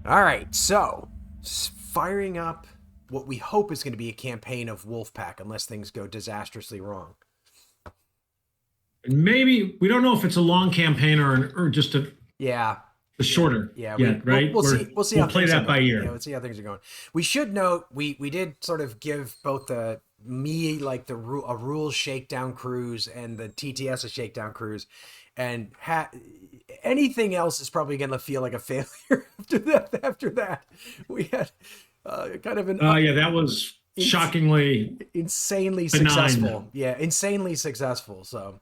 All right, so firing up what we hope is going to be a campaign of Wolfpack, unless things go disastrously wrong. And maybe we don't know if it's a long campaign or just Yeah, a shorter yeah. yet, right? We'll see. We'll see We'll how play things that are by going. ear. Yeah, let's see how things are going. We should note we did sort of give both the me like a rules shakedown cruise and the TTS a shakedown cruise, and anything else is probably going to feel like a failure after that. After that, we had kind of an Yeah, that was shockingly insanely benign. successful. Yeah, insanely successful. So,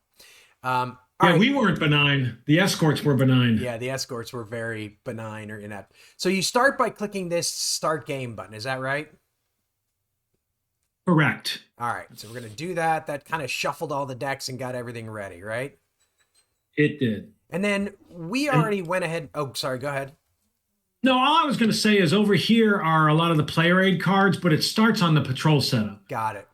all Yeah, right. we weren't benign. The escorts were benign. Yeah, the escorts were very benign or inept. So you start by clicking this start game button. Is that right? Correct. All right. So we're going to do that. That kind of shuffled all the decks and got everything ready, right? It did. And then we already went ahead. Oh, sorry. Go ahead. No, all I was going to say is over here are a lot of the player aid cards, but it starts on the patrol setup. Got it.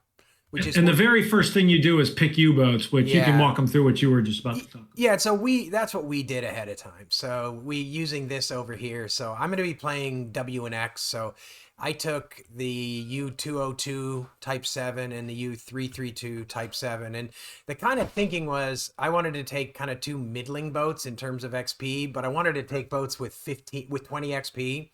And the very first thing you do is pick U-boats, which you can walk them through what you were just about to talk about. Yeah, so that's what we did ahead of time. So we using this over here. So I'm going to be playing W and X. So I took the U202 Type 7 and the U332 Type 7. And the kind of thinking was I wanted to take kind of two middling boats in terms of XP, but I wanted to take boats with 20 XP.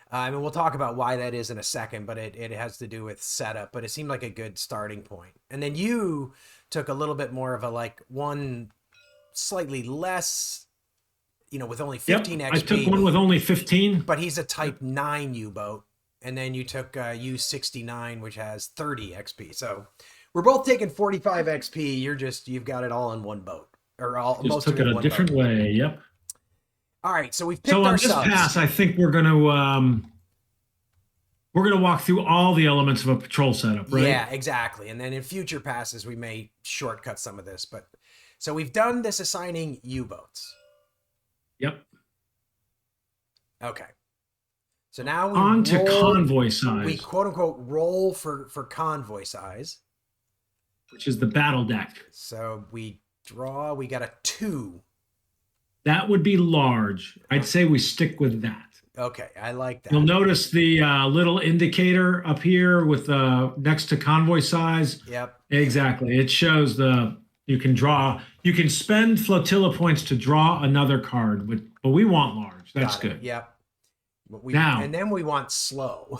I mean, we'll talk about why that is in a second, but it has to do with setup, but it seemed like a good starting point. And then you took a little bit more of a one slightly less, with only 15 XP. I took one with only 15. But he's a Type 9 U-boat. And then you took U69, which has 30 XP. So we're both taking 45 XP. You've got it all in one boat. Or most took it a different way. Yep. All right, so we've picked our subs. So on this pass, I think we're gonna walk through all the elements of a patrol setup, right? Yeah, exactly. And then in future passes, we may shortcut some of this. But so we've done this assigning U-boats. Yep. Okay. So now we on to convoy size. We quote unquote roll for convoy size, which is the battle deck. So we draw. We got a 2. That would be large. I'd say we stick with that. Okay, I like that. You'll notice the little indicator up here with next to convoy size. Yep. Exactly. It shows you can spend flotilla points to draw another card, but we want large. That's good. Yep. And then we want slow.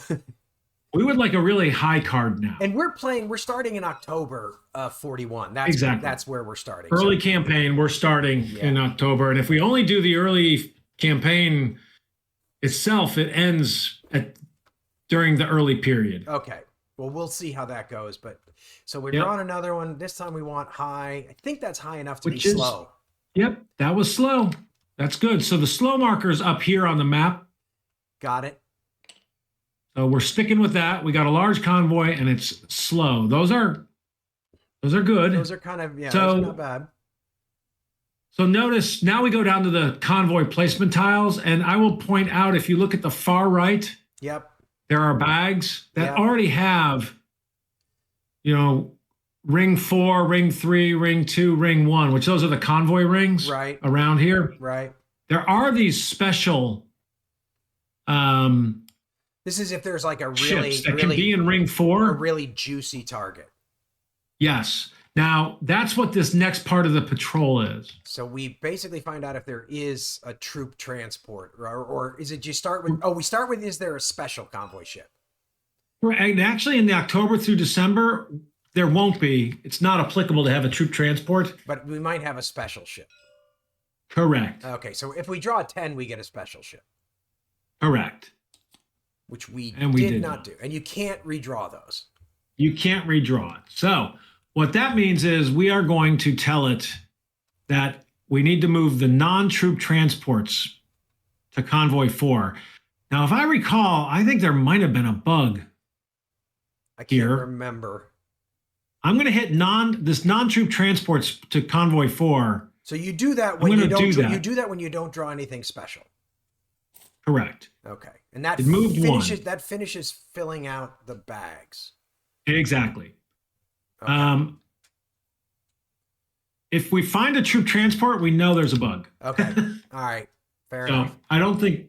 We would like a really high card now. And we're starting in October 41. That's where we're starting. Early campaign, we're starting in October. And if we only do the early campaign itself, it ends during the early period. Okay. Well, we'll see how that goes. But so we're drawing another one. This time we want high. I think that's high enough to be slow. Yep, that was slow. That's good. So the slow marker's up here on the map. Got it. So we're sticking with that. We got a large convoy and it's slow. Those are good. Those are kind of, those are not bad. So notice now we go down to the convoy placement tiles, and I will point out, if you look at the far right, there are bags that already have, ring 4, ring 3, ring 2, ring 1, which those are the convoy rings around here. Right. There are these special this is if there's like a ships that can be in ring 4. A really juicy target. Yes. Now, that's what this next part of the patrol is. So we basically find out if there is a troop transport, or is it you start with, is there a special convoy ship? And actually in the October through December, there won't be. It's not applicable to have a troop transport. But we might have a special ship. Correct. Okay, so if we draw a 10, we get a special ship. Correct. Which we did not do. And you can't redraw those. You can't redraw it. So what that means is we are going to tell it that we need to move the non-troop transports to Convoy 4. Now, if I recall, I think there might have been a bug. I can't remember. I'm going to hit this non-troop transports to Convoy 4. So you do that when you don't you do that when you don't draw anything special. Correct. Okay. And that finishes filling out the bags. Exactly. Okay. If we find a troop transport, we know there's a bug. Okay. All right. Fair enough. I don't think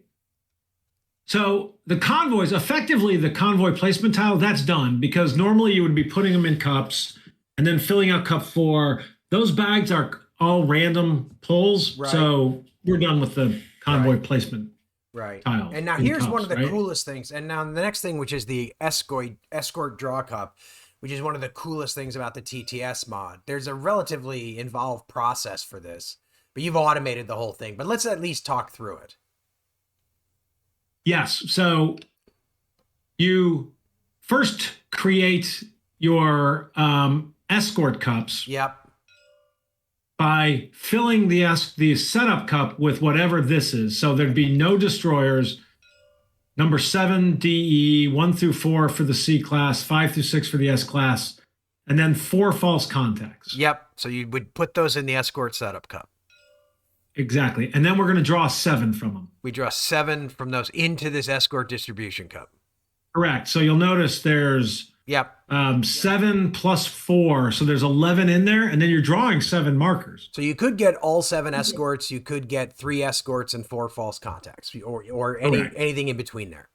So the convoys, effectively the convoy placement tile, that's done because normally you would be putting them in cups and then filling out cup 4. Those bags are all random pulls. Right. So we're done with the convoy placement Right. tiles. And now in here's cups, one of the right? coolest things. And now the next thing, which is the Escort Draw Cup, which is one of the coolest things about the TTS mod. There's a relatively involved process for this, but you've automated the whole thing. But let's at least talk through it. Yes. So you first create your escort cups Yep. by filling the setup cup with whatever this is. So there'd be no destroyers. Number 7 DE, 1 through 4 for the C class, 5 through 6 for the S class, and then 4 false contacts. Yep. So you would put those in the Escort setup cup. Exactly. And then we're going to draw 7 from them. We draw 7 from those into this Escort distribution cup. Correct. So you'll notice there's Yep. 7 plus 4. So there's 11 in there, and then you're drawing 7 markers. So you could get all 7 escorts. You could get 3 escorts and 4 false contacts, or anything in between there.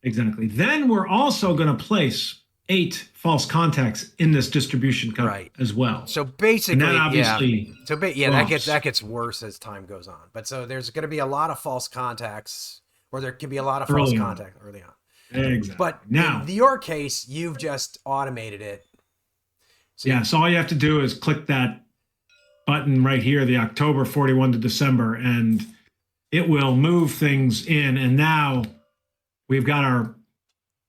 Exactly. Then we're also going to place 8 false contacts in this distribution cup as well. So basically, and that obviously that gets worse as time goes on. But so there's going to be a lot of false contacts, or there can be a lot of false contacts early on. Exactly. But now, in your case, you've just automated it. So so all you have to do is click that button right here, the October 41 to December, and it will move things in. And now we've got our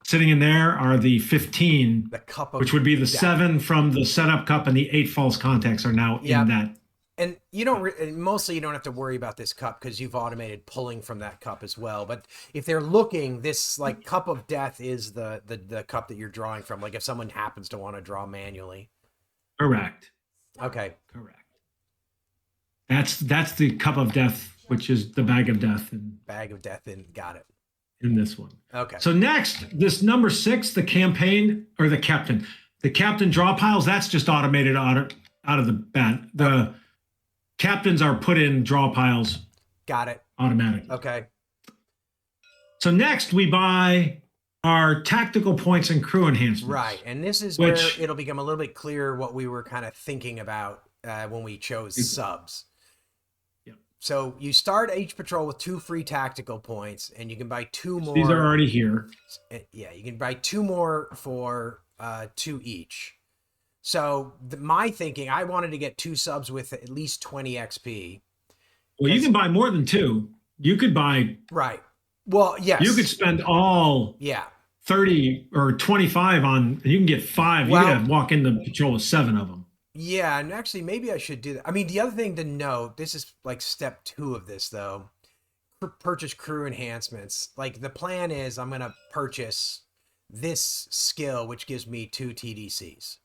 sitting in there are the 15, the cup of which would be the 7 from the setup cup, and the 8 false contacts are now in that. And you don't mostly you don't have to worry about this cup because you've automated pulling from that cup as well. But if they're looking, this like cup of death is the cup that you're drawing from. Like if someone happens to want to draw manually. Correct. Okay. Correct. That's the cup of death, which is the bag of death. Got it. In this one. Okay. So next, this number 6, the campaign or the captain. The captain draw piles, that's just automated out of the bat. The captains are put in draw piles. Got it. Automatically. Okay. So next we buy our tactical points and crew enhancements. Right. And this is where it'll become a little bit clearer what we were kind of thinking about when we chose subs. Yep. So you start each patrol with 2 free tactical points, and you can buy 2 more. These are already here. Yeah, you can buy 2 more for 2 each. So my thinking, I wanted to get 2 subs with at least 20 XP. Well, you can buy more than 2. You could buy. Right. Well, yes. You could spend all 30 or 25 on, you can get 5. Well, you could walk into patrol with 7 of them. Yeah, and actually maybe I should do that. I mean, the other thing to note, this is like step 2 of this though. Purchase crew enhancements. Like the plan is I'm going to purchase this skill, which gives me 2 TDCs.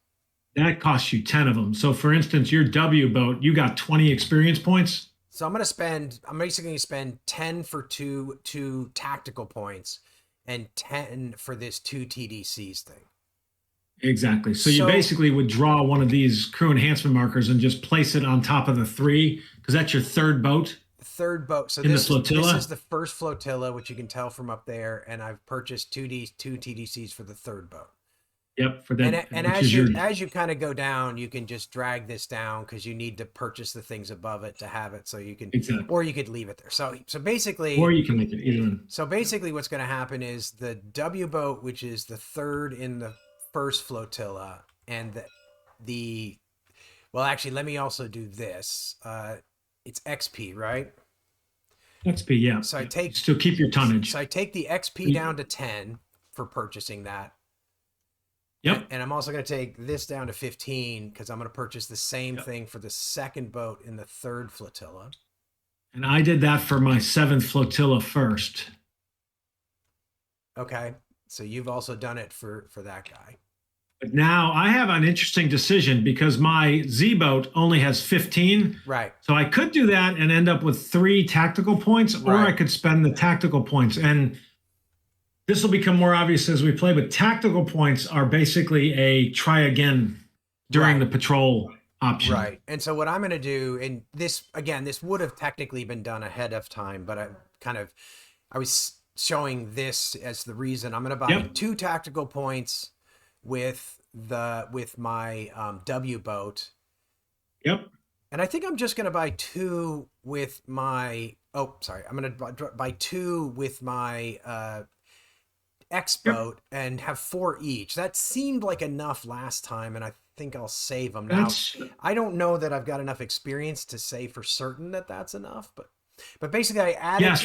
That costs you 10 of them. So for instance, your W boat, you got 20 experience points. So I'm basically going to spend 10 for two tactical points and 10 for this 2 TDCs thing. Exactly. So you basically would draw one of these crew enhancement markers and just place it on top of the 3, because that's your 3rd boat. The 3rd boat. So this is the first flotilla, which you can tell from up there, and I've purchased 2 TDCs for the 3rd boat. Yep, for that. And as you kind of go down, you can just drag this down because you need to purchase the things above it to have it, so you can, or you could leave it there. So basically, or you can make it either one. So basically, what's going to happen is the W boat, which is the 3rd in the first flotilla, and well, actually, let me also do this. It's XP, right? XP, yeah. So I take still keep your tonnage. So I take the XP down to 10 for purchasing that. Yep. And I'm also going to take this down to 15 because I'm going to purchase the same thing for the 2nd boat in the 3rd flotilla. And I did that for my 7th flotilla first. Okay. So you've also done it for that guy. But now I have an interesting decision because my Z boat only has 15. Right. So I could do that and end up with 3 tactical points, or I could spend the tactical points. And this will become more obvious as we play, but tactical points are basically a try again during the patrol option. Right. And so what I'm going to do, and this would have technically been done ahead of time, but I was showing this as the reason. I'm going to buy 2 tactical points with my W boat. Yep. And I think I'm just going to buy 2 with my. Oh, sorry. I'm going to buy 2 with my X boat and have 4 each. That seemed like enough last time, and I think I'll save them now. I don't know that I've got enough experience to say for certain that that's enough, but basically I added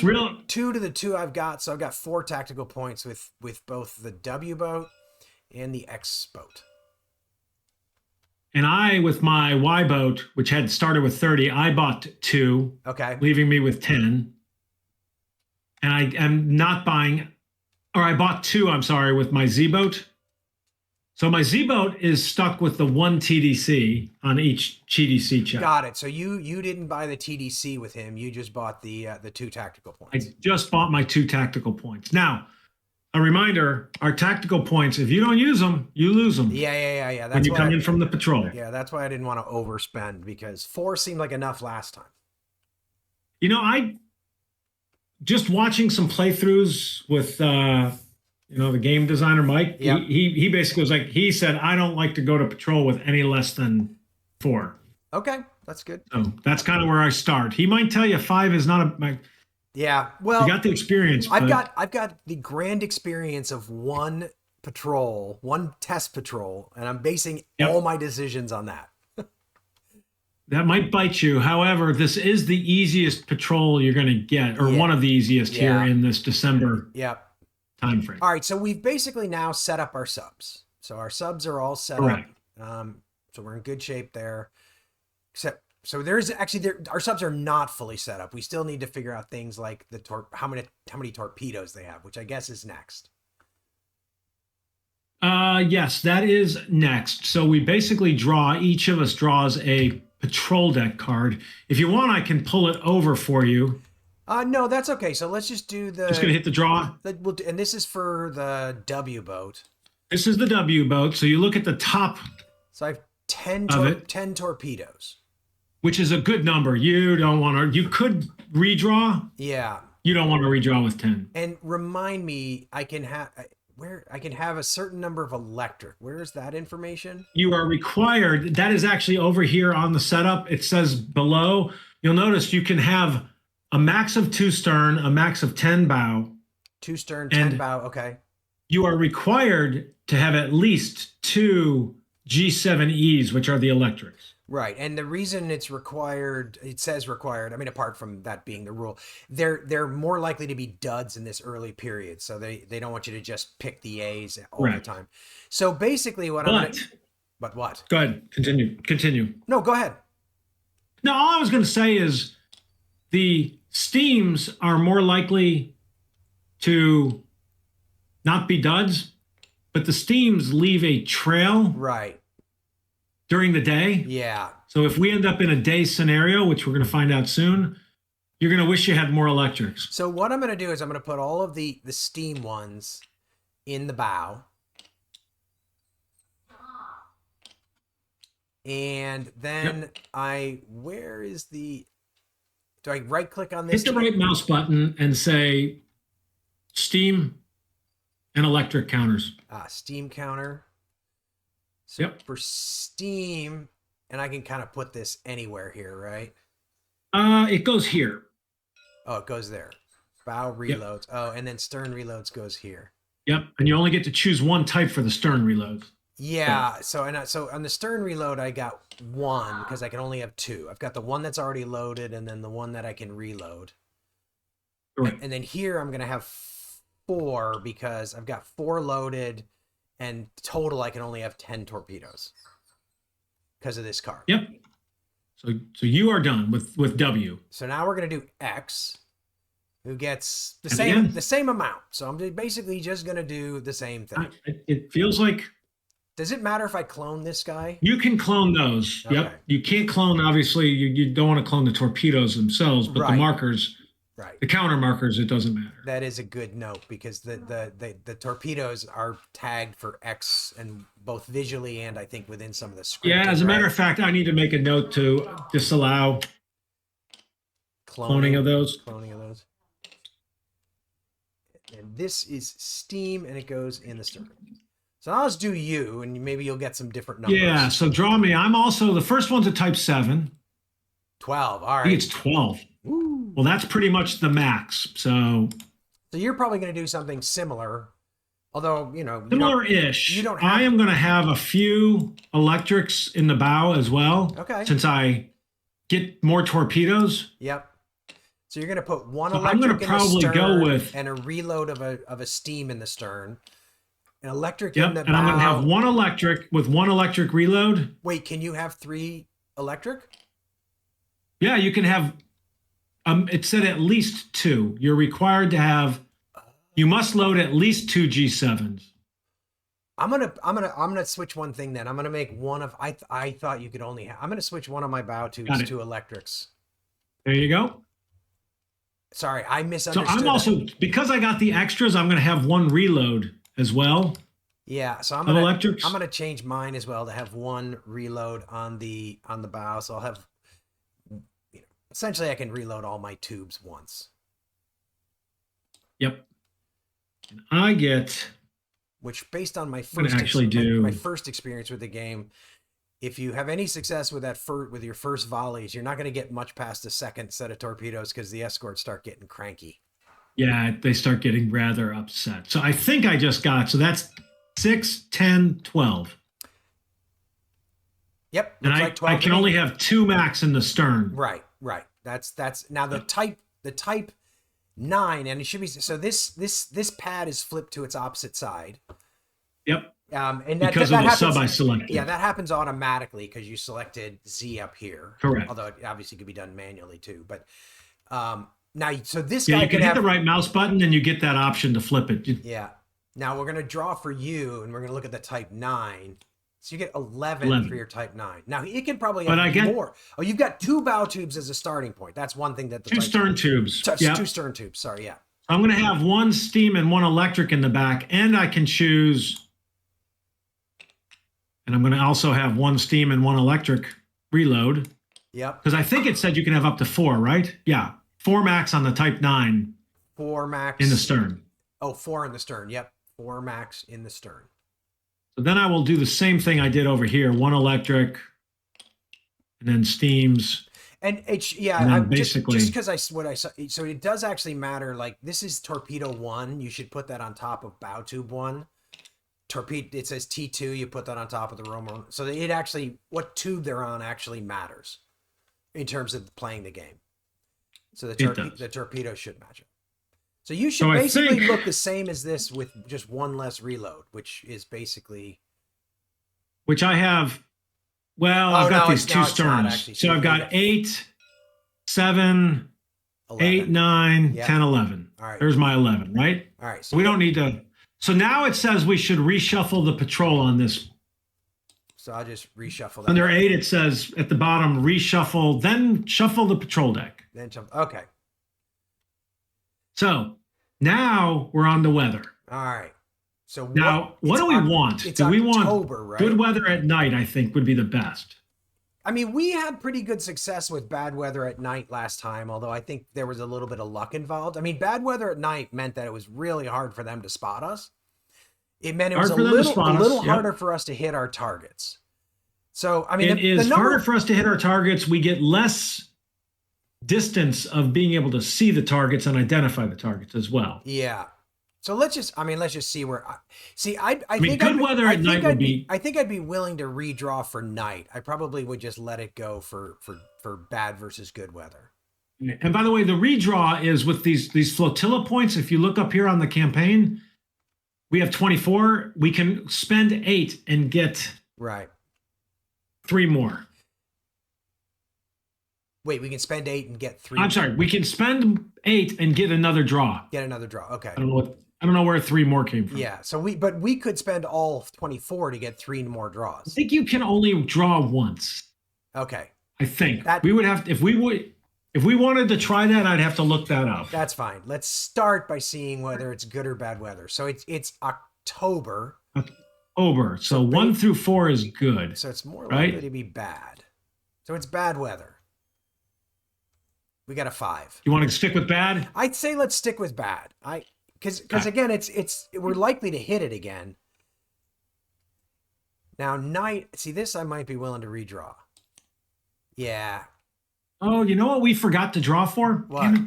2 to the 2 I've got, so I've got 4 tactical points with both the W boat and the X boat. And I, with my Y boat, which had started with 30, I bought 2, leaving me with 10. And I am not buying, or I bought 2, I'm sorry, with my Z boat. So my Z boat is stuck with the 1 TDC on each TDC check. Got it. So you didn't buy the TDC with him. You just bought the 2 tactical points. I just bought my 2 tactical points. Now, a reminder, our tactical points, if you don't use them, you lose them. Yeah. That's when you come in from the patrol. Yeah, that's why I didn't want to overspend, because 4 seemed like enough last time. You know, I just watching some playthroughs with the game designer Mike. Yep. He basically was like, he said, I don't like to go to patrol with any less than 4. Okay, that's good. So that's kind of where I start. He might tell you 5 is not a. Yeah, well, you got the experience. I've got the grand experience of 1 patrol, 1 test patrol, and I'm basing all my decisions on that. That might bite you. However, this is the easiest patrol you're going to get, or one of the easiest here in this December time frame. All right, so we've basically now set up our subs. So our subs are all set up. So we're in good shape there. Except, so there's actually our subs are not fully set up. We still need to figure out things like how many torpedoes they have, which I guess is next. Yes, that is next. So we basically each of us draws a patrol deck card. If you want, I can pull it over for you. No, that's okay. So let's just do the. Just gonna hit the draw. And this is for the W boat. This is the W boat. So you look at the top. So I have 10 torpedoes. Which is a good number. You don't want to. You could redraw. Yeah. You don't want to redraw with 10. And remind me, I can have a certain number of electric. Where is that information? You are required. That is actually over here on the setup. It says below. You'll notice you can have a max of 2 stern, a max of 10 bow. 2 stern, 10 bow. Okay. You are required to have at least 2 G7Es, which are the electrics. Right. And the reason it's required, it says required, I mean, apart from that being the rule, they're more likely to be duds in this early period. So they don't want you to just pick the A's all the time. So basically what But what? Go ahead. Continue. No, go ahead. No, all I was going to say is the steams are more likely to not be duds, but the steams leave a trail. Right. During the day. Yeah. So if we end up in a day scenario, which we're going to find out soon, you're going to wish you had more electrics. So what I'm going to do is I'm going to put all of the steam ones in the bow. And then where is the, do I right click on this? Hit the right mouse button and say steam and electric counters. Steam counter. So for steam, and I can kind of put this anywhere here, right? It goes here. Oh, it goes there. Bow reloads. Oh, and then stern reloads goes here. Yep, and you only get to choose 1 type for the stern reloads. Yeah. So on the stern reload, I got 1 because I can only have 2. I've got the one that's already loaded, and then the one that I can reload. Right. And then here I'm gonna have 4 because I've got 4 loaded. And total, I can only have 10 torpedoes because of this card. Yep. So you are done with W. So now we're going to do X, who gets the same amount. So I'm basically just going to do the same thing. It feels like. Does it matter if I clone this guy? You can clone those. Okay. Yep. You can't clone, obviously, you don't want to clone the torpedoes themselves, but the markers. Right. The counter markers, it doesn't matter. That is a good note because the torpedoes are tagged for X and both visually and I think within some of the script. Yeah, as a matter of fact, I need to make a note to disallow cloning of those. Cloning of those. And this is steam, and it goes in the stern. So now let's do you, and maybe you'll get some different numbers. Yeah, so draw me. I'm also, the first one's a type 7. 12. All I right. think it's 12. Woo. Well, that's pretty much the max. So you're probably going to do something similar, although, you know. Similar-ish. You don't have. I am going to have a few electrics in the bow as well. Okay. Since I get more torpedoes. Yep. So you're going to put one So electric I'm going to in the probably stern go with, and a reload of a steam in the stern. An electric yep, in the and I'm going to bow. have one electric with one electric reload. Wait, can you have 3 electric? Yeah, you can have. It said at least 2. You're required to have. You must load at least 2 G7s. I'm gonna switch one thing then. I'm gonna make one of I thought you could only have. I'm gonna switch one of my bow tubes to electrics. There you go. Sorry, I misunderstood. So I'm also, because I got the extras, I'm going to have one reload as well. Yeah, so I'm gonna change mine as well to have one reload on the bow. So I'll have, essentially I can reload all my tubes once. Yep. And I get, which based on my my first experience with the game, if you have any success with with your first volleys, you're not going to get much past the second set of torpedoes because the escorts start getting cranky. Yeah, they start getting rather upset. So I think I just got, so that's 6, 10, 12. Yep. And I can only have 2 max in the stern. Right. That's now the type 9, and it should be, so this pad is flipped to its opposite side. Yep. And because that of the happens, sub I selected. Yeah, that happens automatically because you selected Z up here. Correct. Although it obviously could be done manually too. But now, so this guy you can hit the right mouse button and you get that option to flip it. Yeah. Now we're gonna draw for you, and we're gonna look at the type 9. So you get 11 for your type 9. Now it can probably have more. Oh, you've got 2 bow tubes as a starting point. That's one thing that the 2 stern tubes. Yep. 2 stern tubes. Sorry, yeah. I'm going to have 1 steam and 1 electric in the back, and I can choose. And I'm going to also have 1 steam and 1 electric reload. Yep. Because I think it said you can have up to 4, right? Yeah. 4 max on the type 9. 4 max in the stern. Oh, 4 in the stern. Yep. 4 max in the stern. So then I will do the same thing I did over here. 1 electric, and then steams. And it's, yeah, I'm basically just because I saw. So it does actually matter. Like this is torpedo 1. You should put that on top of bow tube 1. Torpedo. It says T2. You put that on top of the Roman. So it actually, what tube they're on actually matters in terms of playing the game. So the torpedo should match it. So you should basically look the same as this with just 1 less reload, which is basically. Which I have. Well, I've got these 2 sterns. So I've got 8, 7, 11. 8, 9, 10, 11. All right. There's my 11, right? All right. So we don't need to. So now it says we should reshuffle the patrol on this. So I'll just reshuffle that. Under 8, it says at the bottom, reshuffle, then shuffle the patrol deck. Then okay. So now we're on the weather. All right. So now, what do we want? Do we want right? Good weather at night? I think would be the best. I mean, we had pretty good success with bad weather at night last time, although I think there was a little bit of luck involved. I mean, bad weather at night meant that it was really hard for them to spot us. It meant it was a little harder for us to hit our targets. So, I mean, it is harder for us to hit our targets. We get less distance of being able to see the targets and identify the targets as well. Yeah. So let's just see where. I think good weather at night would be. I think I'd be willing to redraw for night. I probably would just let it go for bad versus good weather. And by the way, the redraw is with these flotilla points. If you look up here on the campaign, we have 24. We can spend 8 and get 3 more. Wait, we can spend 8 and get 3. I'm sorry, we can spend 8 and get another draw. Get another draw. Okay. I don't know where 3 more came from. Yeah, so we could spend all 24 to get 3 more draws. I think you can only draw once. Okay. I think we would have if we wanted to try that, I'd have to look that up. That's fine. Let's start by seeing whether it's good or bad weather. So it's October. October. So 1 through 4 is good. So it's more likely to be bad. So it's bad weather. We got a 5. You want to stick with bad? I'd say let's stick with bad. because again, we're likely to hit it again. Now night. See this, I might be willing to redraw. Yeah. Oh, you know what we forgot to draw for? What? Damn it.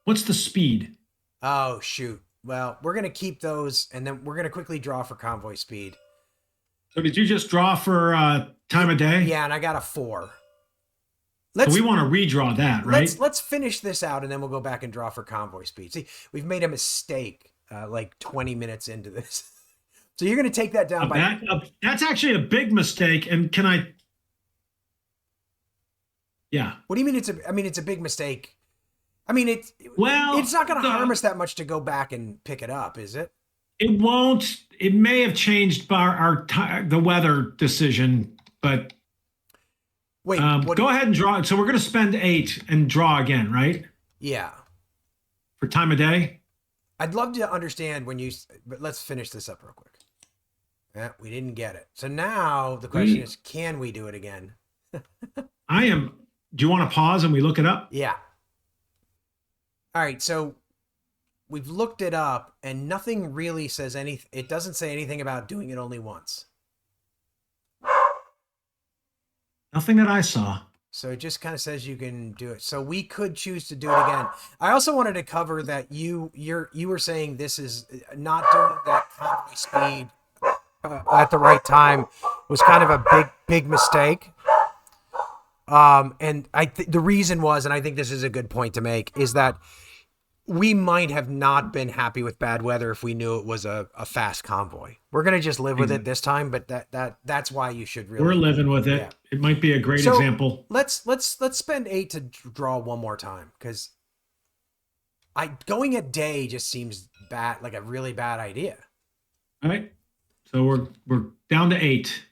What's the speed? Oh shoot. Well, we're gonna keep those, and then we're gonna quickly draw for convoy speed. So did you just draw for time of day? Yeah, and I got a 4. So we want to redraw that, right? Let's finish this out, and then we'll go back and draw for convoy speed. See, we've made a mistake like 20 minutes into this. So you're going to take that down by... That's actually a big mistake. And can I... Yeah. What do you mean it's a big mistake? I mean, it's not going to harm us that much to go back and pick it up, is it? It won't. It may have changed the weather decision, but... Wait, go ahead and draw. So we're going to spend 8 and draw again, right? Yeah. For time of day? I'd love to understand but let's finish this up real quick. Yeah, we didn't get it. So now the question is, can we do it again? Do you want to pause and we look it up? Yeah. All right. So we've looked it up and nothing really says anything. It doesn't say anything about doing it only once. Nothing that I saw. So it just kind of says you can do it. So we could choose to do it again. I also wanted to cover that you were saying this is not doing that convoy speed at the right time was kind of a big mistake. And the reason was, and I think this is a good point to make, is that we might have not been happy with bad weather if we knew it was a fast convoy. We're going to just live with it this time, but that's why you should really... We're living with it. Yeah. It might be a great example. Let's spend 8 to draw one more time, because going at day just seems bad, like a really bad idea. All right. So we're down to 8.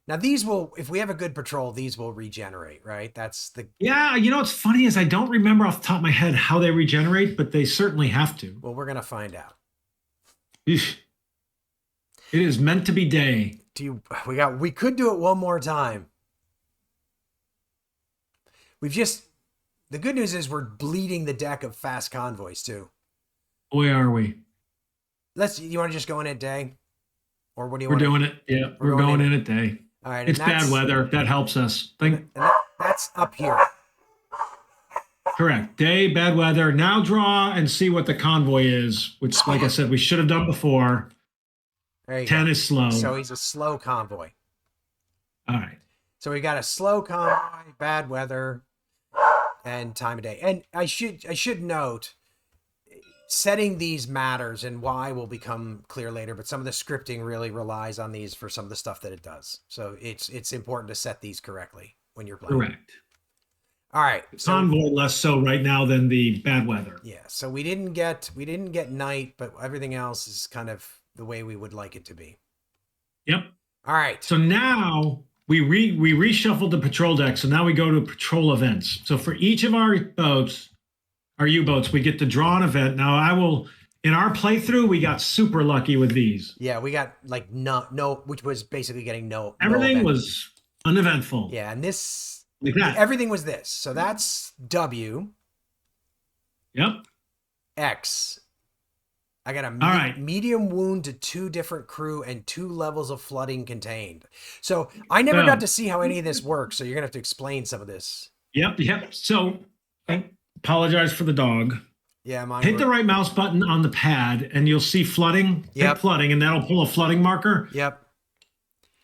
Now these will, if we have a good patrol, these will regenerate, right? That's the... Yeah, you know what's funny is I don't remember off the top of my head how they regenerate, but they certainly have to. Well, we're going to find out. Eesh. It is meant to be day. We could do it one more time. The good news is we're bleeding the deck of fast convoys too. Boy, are we. You want to just go in at day? Or what do you want? We're doing it. Yeah, we're going in at day. All right. It's bad weather. That helps us. That's up here. Correct. Day, bad weather. Now draw and see what the convoy is, which, like I said, we should have done before. 10 is slow. So he's a slow convoy. All right. So we got a slow convoy, bad weather, and time of day. And I should note, setting these matters, and why will become clear later, but some of the scripting really relies on these for some of the stuff that it does. So it's important to set these correctly when you're playing. Correct. All right. Convoy less so right now than the bad weather. Yeah. So we didn't get night, but everything else is kind of the way we would like it to be. Yep. All right. So now we reshuffled the patrol deck. So now we go to patrol events. So for each of our U-boats, we get to draw an event. Now in our playthrough, we got super lucky with these. Yeah, we got like no, which was basically getting no. Everything was uneventful. Yeah, and this, like that. Everything was this. So that's W. Yep. X. I got a medium wound to 2 different crew and 2 levels of flooding contained. So I never got to see how any of this works. So you're gonna have to explain some of this. Yep. So. Apologize for the dog. Yeah, hit the right mouse button on the pad and you'll see flooding. Yep. Hit flooding and that'll pull a flooding marker. Yep.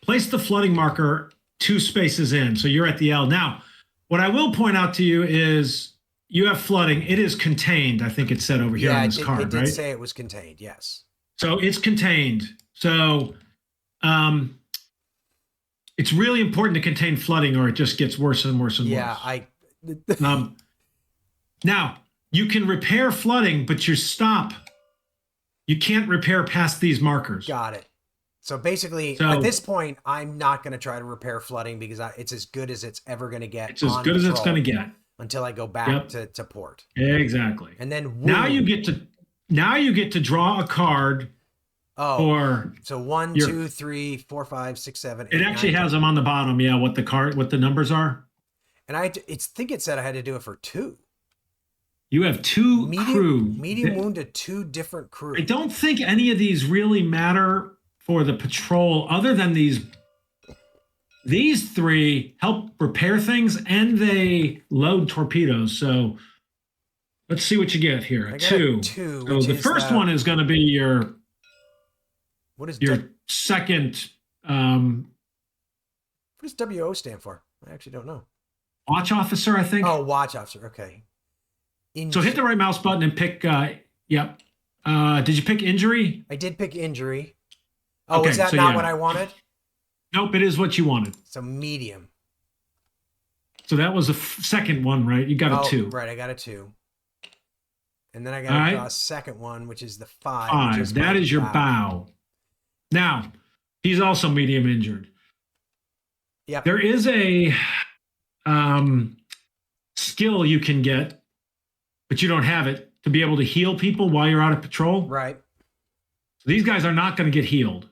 Place the flooding marker 2 spaces in. So you're at the L. Now, what I will point out to you is you have flooding. It is contained. I think it said over here on this card, right? It did say it was contained. Yes. So it's contained. So it's really important to contain flooding or it just gets worse and worse and worse. Yeah, Now, you can repair flooding, but you can't repair past these markers. Got it. So basically, at this point, I'm not going to try to repair flooding because it's as good as it's ever going to get. It's as good as it's going to get. Until I go back to port. Exactly. And then now you get to draw a card. So 1, 2, 3, 4, 5, 6, 7, 8. It actually 9, has them on the bottom. Yeah, what the numbers are. And I think it said I had to do it for 2. You have two crew. Medium wound to 2 different crew. I don't think any of these really matter for the patrol other than these 3 help repair things and they load torpedoes. So let's see what you get here. I A got 2. a 2. So the first one is going to be your second. What does WO stand for? I actually don't know. Watch officer, I think. Oh, watch officer. Okay. So hit the right mouse button and pick. Yep. Did you pick injury? I did pick injury. Oh, okay, is that not what I wanted? Nope, it is what you wanted. So medium. So that was the second one, right? You got a 2. Right, I got a 2. And then I got to draw a second one, which is the 5. 5. That is your bow. Now, he's also medium injured. Yep. There is a skill you can get, but you don't have it, to be able to heal people while you're out of patrol. Right. So these guys are not going to get healed.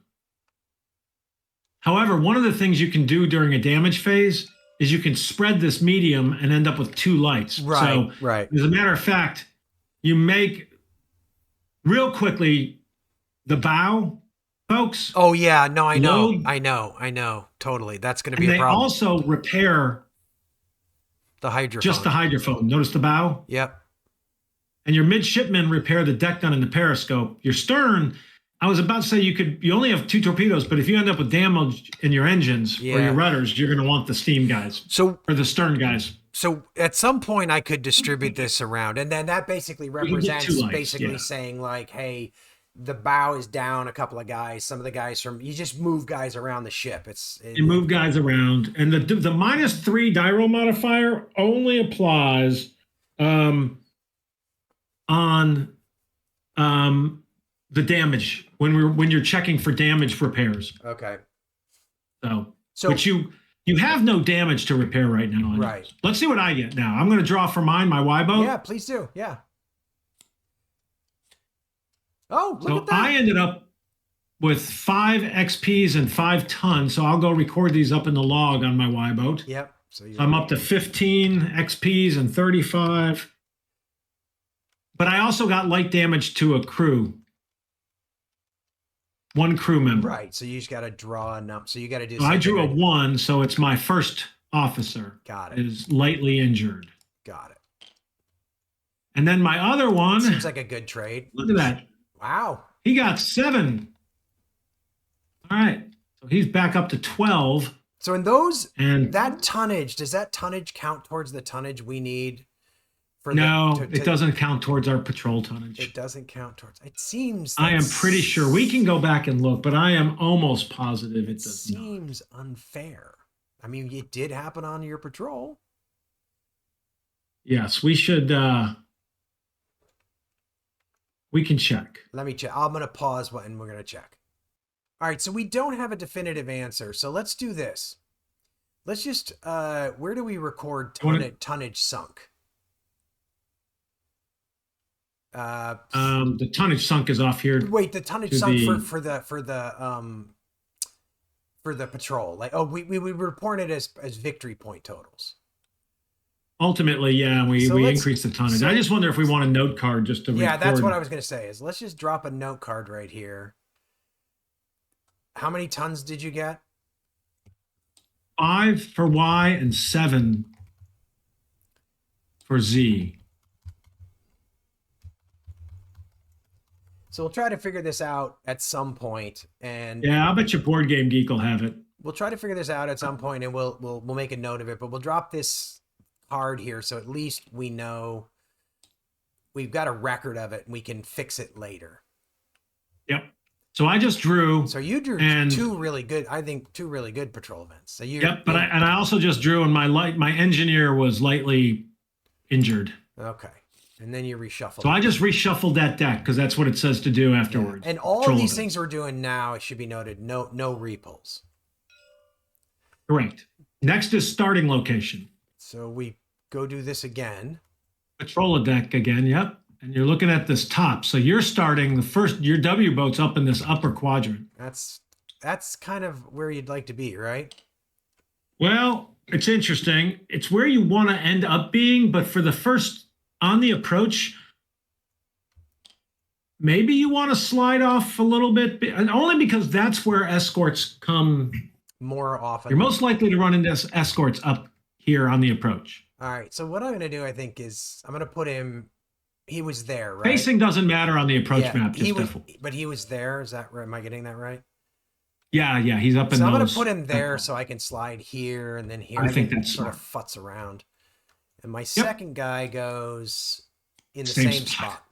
However, one of the things you can do during a damage phase is you can spread this medium and end up with 2 lights. Right, so, right. As a matter of fact, you make real quickly the bow, folks. Oh, yeah. No, I know. I know. Totally. That's going to be a problem. They also repair the hydrophone. Just the hydrophone. Notice the bow? Yep. And your midshipmen repair the deck gun and the periscope. Your stern, I was about to say you only have 2 torpedoes, but if you end up with damage in your engines or your rudders, you're going to want the steam guys or the stern guys. So at some point I could distribute this around, and then that basically represents saying like, hey, the bow is down a couple of guys. Some of the guys you just move guys around the ship. You move guys around, and the -3 die roll modifier only applies on the damage when you're checking for damage repairs. Okay. So which you have no damage to repair right now. Right. Let's see what I get now. I'm going to draw for mine, my Y boat. Yeah, please do. Yeah. Oh, look at that. I ended up with 5 XPs and 5 tons. So I'll go record these up in the log on my Y boat. Yep. So I'm up to 15 XPs and 35. But I also got light damage to a crew. 1 crew member. Right. So you just got to draw a number. So you got to do. So I drew a 1. So it's my first officer. Got it. Is lightly injured. Got it. And then my other one. Seems like a good trade. Look at that. Wow. He got 7. All right. So he's back up to 12. So in that tonnage, does that tonnage count towards the tonnage we need? It doesn't count towards our patrol tonnage. It doesn't count towards. It seems. I am pretty sure. We can go back and look, but I am almost positive it does not. Seems unfair. I mean, it did happen on your patrol. Yes, we should. We can check. Let me check. I'm going to pause and we're going to check. All right, so we don't have a definitive answer. So let's do this. Let's just, where do we record tonnage sunk? The tonnage sunk is off here. Wait, the tonnage sunk for the patrol. Like, we report it as victory point totals. Ultimately, yeah, we increase the tonnage. I just wonder if we want a note card just to record. Yeah, that's what I was going to say. Is let's just drop a note card right here. How many tons did you get? 5 for Y and 7 for Z. So we'll try to figure this out at some point, and yeah, I'll bet your Board Game Geek will have it. We'll try to figure this out at some point, and we'll make a note of it. But we'll drop this card here, so at least we know we've got a record of it, and we can fix it later. Yep. So I just drew. So you drew two really good patrol events. So but I also just drew, and my engineer was lightly injured. Okay. And then you reshuffle. So I just reshuffled that deck because that's what it says to do afterwards. Yeah. And all of these things we're doing now, it should be noted, no repulls. Correct. Next is starting location. So we go do this again. Patrol a deck again, yep. And you're looking at this top. So you're starting your W boat's up in this upper quadrant. That's kind of where you'd like to be, right? Well, it's interesting. It's where you want to end up being, but for the first on the approach, maybe you want to slide off a little bit, and only because that's where escorts come more often. You're most likely to run into escorts up here on the approach. All right. So what I'm going to do, I think, is I'm going to put him. He was there, right? Facing doesn't matter on the approach map. But he was there. Is that right? Am I getting that right? Yeah, he's up in so those. I'm going to put him there so I can slide here and then here. I think that's sort smart. of futz around. And my second guy goes in the same spot.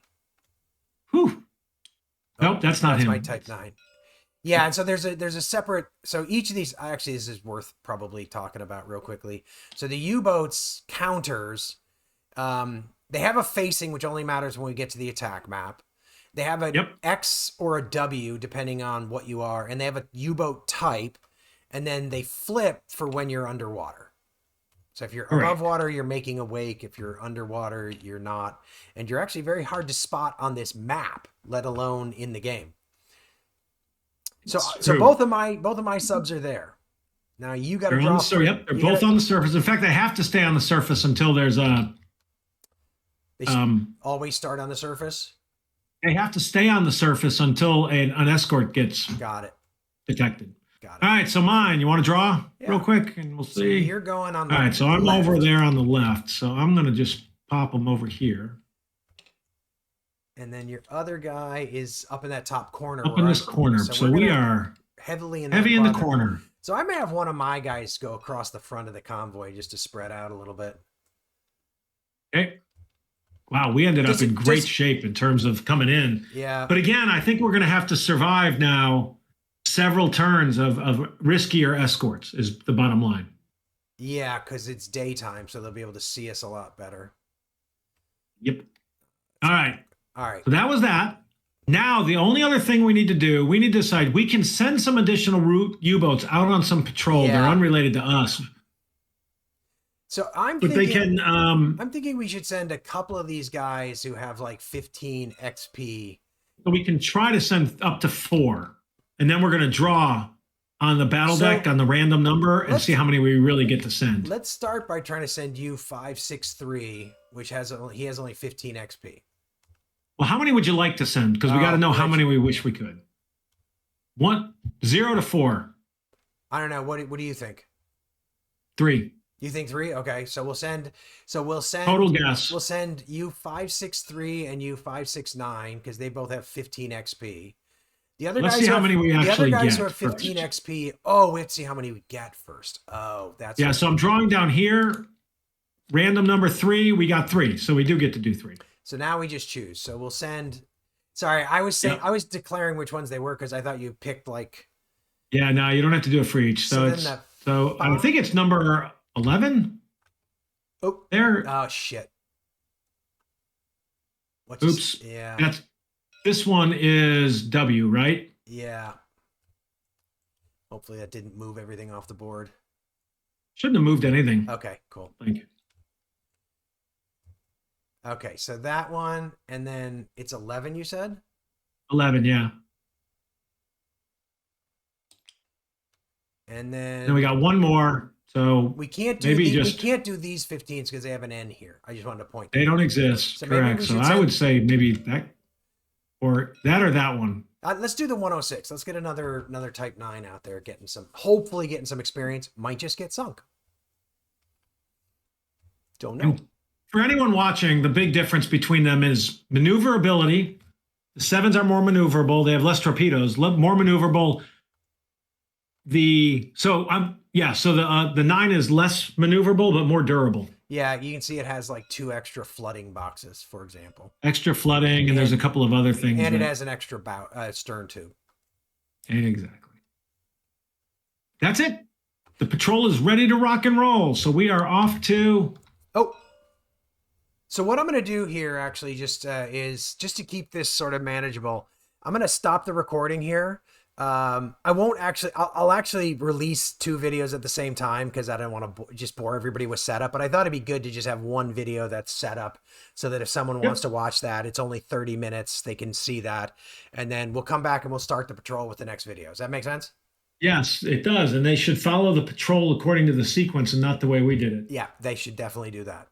Whew. Nope, that's not him. That's my Type 9. Yeah, and so there's a separate. So each of these, actually, this is worth probably talking about real quickly. So the U-boats counters, they have a facing, which only matters when we get to the attack map. They have an X or a W, depending on what you are, and they have a U-boat type, and then they flip for when you're underwater. So if you're above water, you're making a wake. If you're underwater, you're not. And you're actually very hard to spot on this map, let alone in the game. So both of my subs are there. Now you got to drop. They're both on the surface. In fact, they have to stay on the surface until there's a. They always start on the surface. They have to stay on the surface until an escort gets detected. Got it. All right, so mine. You want to draw real quick, and we'll see. So you're going on the All right, so I'm over there on the left, so I'm going to just pop them over here. And then your other guy is up in that top corner. Up in this corner. So we are heavy in the corner. So I may have one of my guys go across the front of the convoy just to spread out a little bit. Okay. Wow, we ended up in great shape in terms of coming in. Yeah. But again, I think we're going to have to survive now several turns of riskier escorts is the bottom line. Yeah, because it's daytime, so they'll be able to see us a lot better. Yep. All right. All right. So that was that. Now, the only other thing we need to do, we need to decide, we can send some additional U-boats out on some patrol. Yeah. They're unrelated to us. So I'm thinking we should send a couple of these guys who have like 15 XP. So we can try to send up to 4. And then we're going to draw on the battle deck on the random number and see how many we really get to send. Let's start by trying to send you 563, which he has only 15 XP. Well, how many would you like to send? Because we got to know how many we wish we could. 0 to 4. I don't know. What do you think? 3. You think 3? Okay, so we'll send total guess. We'll send you 563 and you 569 because they both have 15 XP. The other Let's see how many we actually get. The other guys who have 15 XP. Oh, let's see how many we get first. Oh, that's so I'm drawing down here. Random number 3. We got 3, so we do get to do 3. So now we just choose. So we'll send. Sorry, I was saying I was declaring which ones they were because I thought you picked like. Yeah, no, you don't have to do it for each. So I think it's number 11. Oh, there. Oh shit. Oops. Yeah. This one is W, right? Yeah. Hopefully that didn't move everything off the board. Shouldn't have moved anything. Okay, cool. Thank you. Okay, so that one, and then it's 11, you said? 11, yeah. And then we got one more. So we can't do we can't do these 15s because they have an N here. I just wanted to point. They don't exist. So correct. So I would say maybe that or that one. Let's do the 106. Let's get another Type 9 out there, hopefully getting some experience. Might just get sunk. Don't know. And for anyone watching, the big difference between them is maneuverability. The 7s are more maneuverable. They have less torpedoes, more maneuverable. The 9 is less maneuverable but more durable. Yeah, you can see it has like 2 extra flooding boxes, for example. Extra flooding, and there's a couple of other things. And it has an extra stern tube. Exactly. That's it. The patrol is ready to rock and roll. So we are off to. Oh. So what I'm going to do here actually is just to keep this sort of manageable. I'm going to stop the recording here. I'll actually release 2 videos at the same time because I don't want to just bore everybody with setup, but I thought it'd be good to just have one video that's set up so that if someone wants to watch that, it's only 30 minutes. They can see that. And then we'll come back and we'll start the patrol with the next video. Does that make sense? Yes, it does. And they should follow the patrol according to the sequence and not the way we did it. Yeah, they should definitely do that.